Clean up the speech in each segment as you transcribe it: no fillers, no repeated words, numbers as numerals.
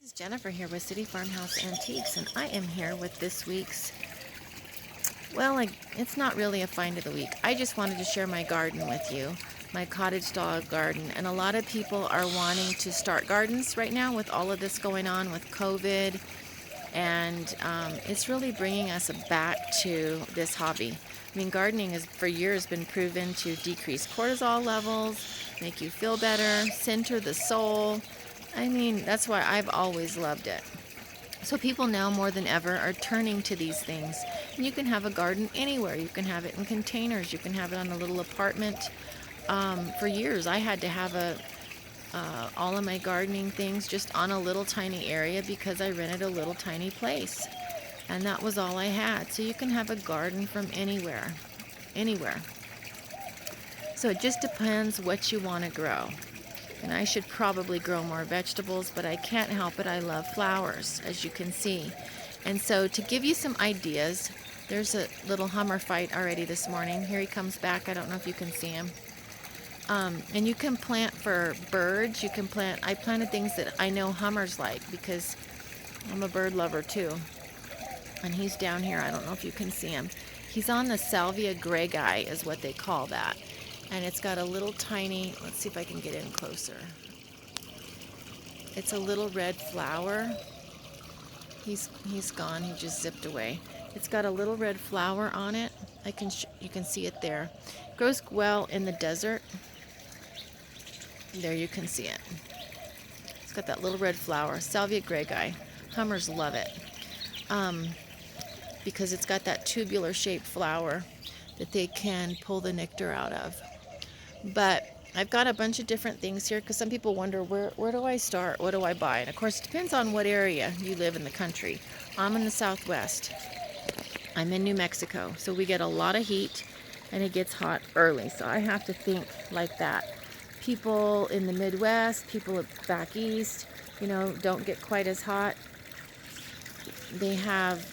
This is Jennifer here with City Farmhouse Antiques, and I am here with this week's, it's not really a find of the week. I just wanted to share my garden with you, my cottage style garden, and a lot of people are wanting to start gardens right now with all of this going on with COVID, and it's really bringing us back to this hobby. I mean, gardening has for years been proven to decrease cortisol levels, make you feel better, center the soul. I mean, that's why I've always loved it. So people now more than ever are turning to these things. And you can have a garden anywhere. You can have it in containers. You can have it on a little apartment. For years, I had to have all of my gardening things just on a little tiny area because I rented a little tiny place. And that was all I had. So you can have a garden from anywhere. Anywhere. So it just depends what you want to grow. And I should probably grow more vegetables, but I can't help it. I love flowers, as you can see. And so to give you some ideas, there's a little Hummer fight already this morning. Here he comes back. I don't know if you can see him. And you can plant for birds. You can plant, I planted things that I know Hummers like because I'm a bird lover too. And he's down here. I don't know if you can see him. He's on the salvia gregae is what they call that. And it's got a little tiny, let's see if I can get in closer. It's a little red flower. He's gone, he just zipped away. It's got a little red flower on it. You can see it there. It grows well in the desert. There you can see it. It's got that little red flower, salvia gregae. Hummers love it because it's got that tubular shaped flower that they can pull the nectar out of. But I've got a bunch of different things here because some people wonder where do I start? What do I buy? And of course, it depends on what area you live in the country. I'm in the Southwest. I'm in New Mexico, so we get a lot of heat and it gets hot early. So I have to think like that. People in the Midwest, people back east, don't get quite as hot. They have,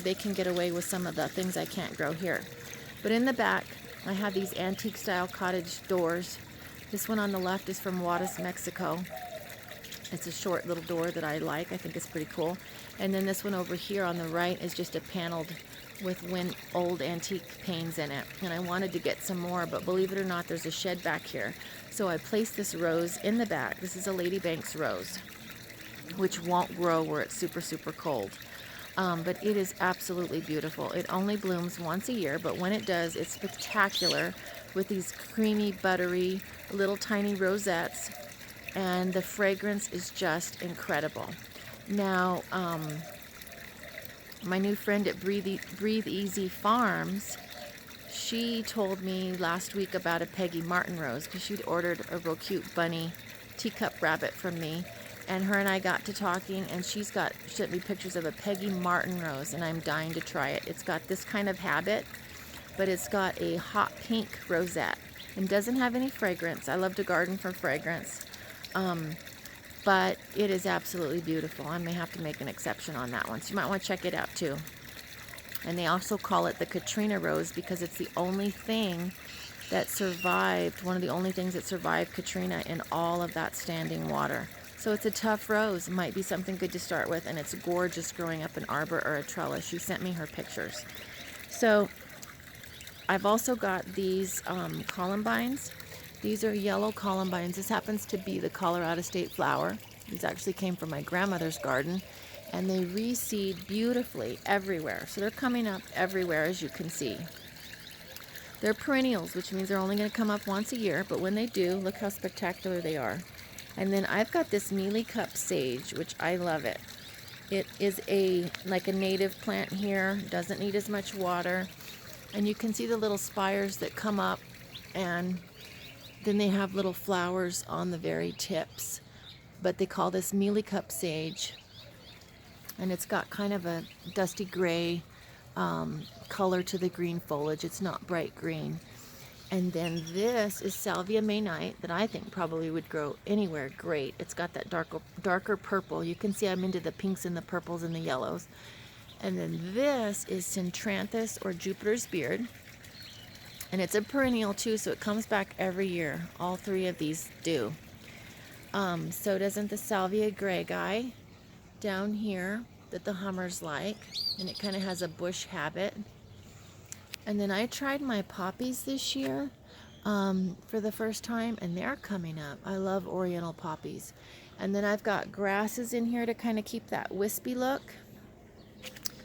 they can get away with some of the things I can't grow here. But in the back, I have these antique style cottage doors. This one on the left is from Juarez, Mexico. It's a short little door that I like. I think it's pretty cool. And then this one over here on the right is just a paneled with old antique panes in it. And I wanted to get some more, but believe it or not, there's a shed back here. So I placed this rose in the back. This is a Lady Banks rose, which won't grow where it's super, super cold. But it is absolutely beautiful. It only blooms once a year, but when it does, it's spectacular with these creamy, buttery, little tiny rosettes, and the fragrance is just incredible. Now, my new friend at Breathe Easy Farms, she told me last week about a Peggy Martin rose because she'd ordered a real cute bunny teacup rabbit from me. And her and I got to talking, and she sent me pictures of a Peggy Martin rose, and I'm dying to try it. It's got this kind of habit, but it's got a hot pink rosette and doesn't have any fragrance. I love to garden for fragrance, but it is absolutely beautiful. I may have to make an exception on that one, so you might want to check it out too. And they also call it the Katrina rose because it's the only thing that survived, one of the only things that survived Katrina in all of that standing water. So it's a tough rose. It might be something good to start with, and it's gorgeous growing up an arbor or a trellis. She sent me her pictures. So I've also got these Columbines. These are yellow Columbines. This happens to be the Colorado State flower. These actually came from my grandmother's garden, and they reseed beautifully everywhere. So they're coming up everywhere, as you can see. They're perennials, which means they're only going to come up once a year, but when they do, look how spectacular they are. And then I've got this mealy cup sage, which I love it. It is like a native plant here, doesn't need as much water. And you can see the little spires that come up, and then they have little flowers on the very tips. But they call this mealy cup sage. And it's got kind of a dusty gray color to the green foliage. It's not bright green. And then this is Salvia May Night that I think probably would grow anywhere great. It's got that darker purple. You can see I'm into the pinks and the purples and the yellows. And then this is Centranthus or Jupiter's Beard. And it's a perennial too, so it comes back every year. All three of these do. So doesn't the Salvia gregae. down here that the Hummers like, and it kind of has a bush habit. And then I tried my poppies this year for the first time, and they're coming up. I love oriental poppies. And then I've got grasses in here to kind of keep that wispy look.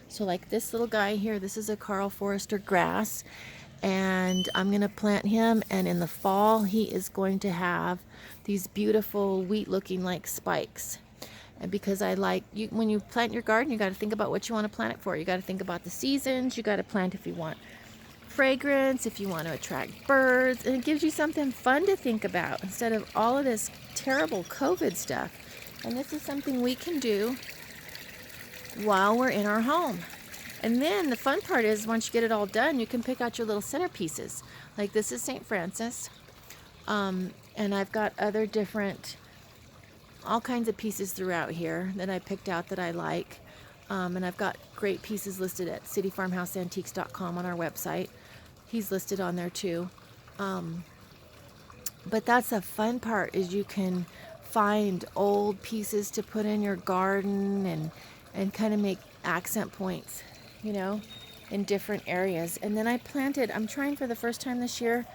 So like this little guy here, this is a Carl Forrester grass, and I'm going to plant him, and in the fall he is going to have these beautiful wheat looking like spikes. And because I like, when you plant your garden, you got to think about what you want to plant it for. You got to think about the seasons. You got to plant if you want fragrance, if you want to attract birds, and it gives you something fun to think about instead of all of this terrible COVID stuff. And this is something we can do while we're in our home. And then the fun part is once you get it all done, you can pick out your little centerpieces. Like this is St. Francis, and I've got other different, all kinds of pieces throughout here that I picked out that I like. And I've got great pieces listed at cityfarmhouseantiques.com on our website. He's listed on there too. But that's the fun part, is you can find old pieces to put in your garden and kind of make accent points, you know, in different areas. And then I'm trying for the first time this year,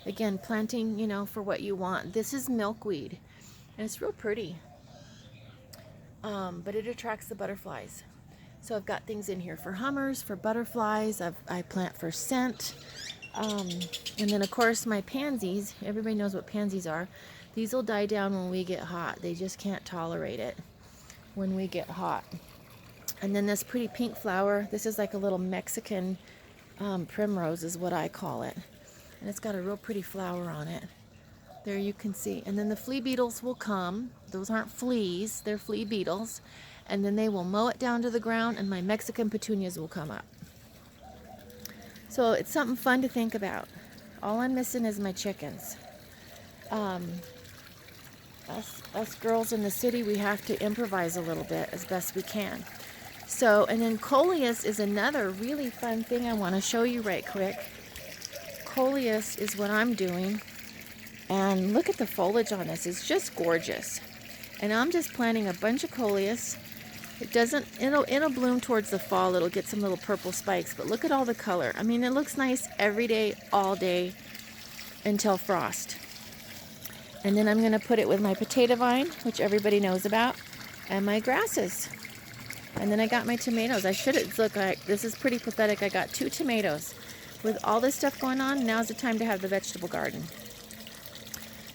again, planting, you know, for what you want. This is milkweed, and it's real pretty. But it attracts the butterflies. So I've got things in here for hummers, for butterflies. I plant for scent. And then of course my pansies, everybody knows what pansies are. These will die down when we get hot. They just can't tolerate it when we get hot. And then this pretty pink flower, this is like a little Mexican primrose is what I call it. And it's got a real pretty flower on it. There you can see. And then the flea beetles will come. Those aren't fleas, they're flea beetles. And then they will mow it down to the ground, and my Mexican petunias will come up. So it's something fun to think about. All I'm missing is my chickens. Us girls in the city, we have to improvise a little bit as best we can. So, and then Coleus is another really fun thing I want to show you right quick. Coleus is what I'm doing. And look at the foliage on this. It's just gorgeous. And I'm just planting a bunch of Coleus. It'll bloom towards the fall. It'll get some little purple spikes, but look at all the color. I mean, it looks nice every day, all day, until frost. And then I'm going to put it with my potato vine, which everybody knows about, and my grasses. And then I got my tomatoes. Look, this is pretty pathetic. I got 2 tomatoes. With all this stuff going on, now's the time to have the vegetable garden.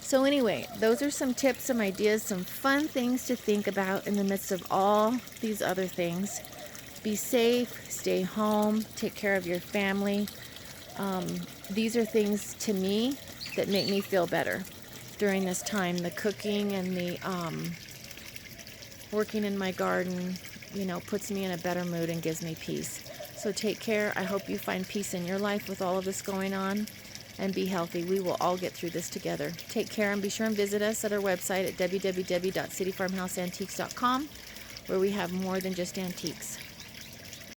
So anyway, those are some tips, some ideas, some fun things to think about in the midst of all these other things. Be safe, stay home, take care of your family. These are things to me that make me feel better during this time. The cooking and the working in my garden, you know, puts me in a better mood and gives me peace. So take care. I hope you find peace in your life with all of this going on. And be healthy. We will all get through this together. Take care, and be sure and visit us at our website at www.cityfarmhouseantiques.com, where we have more than just antiques.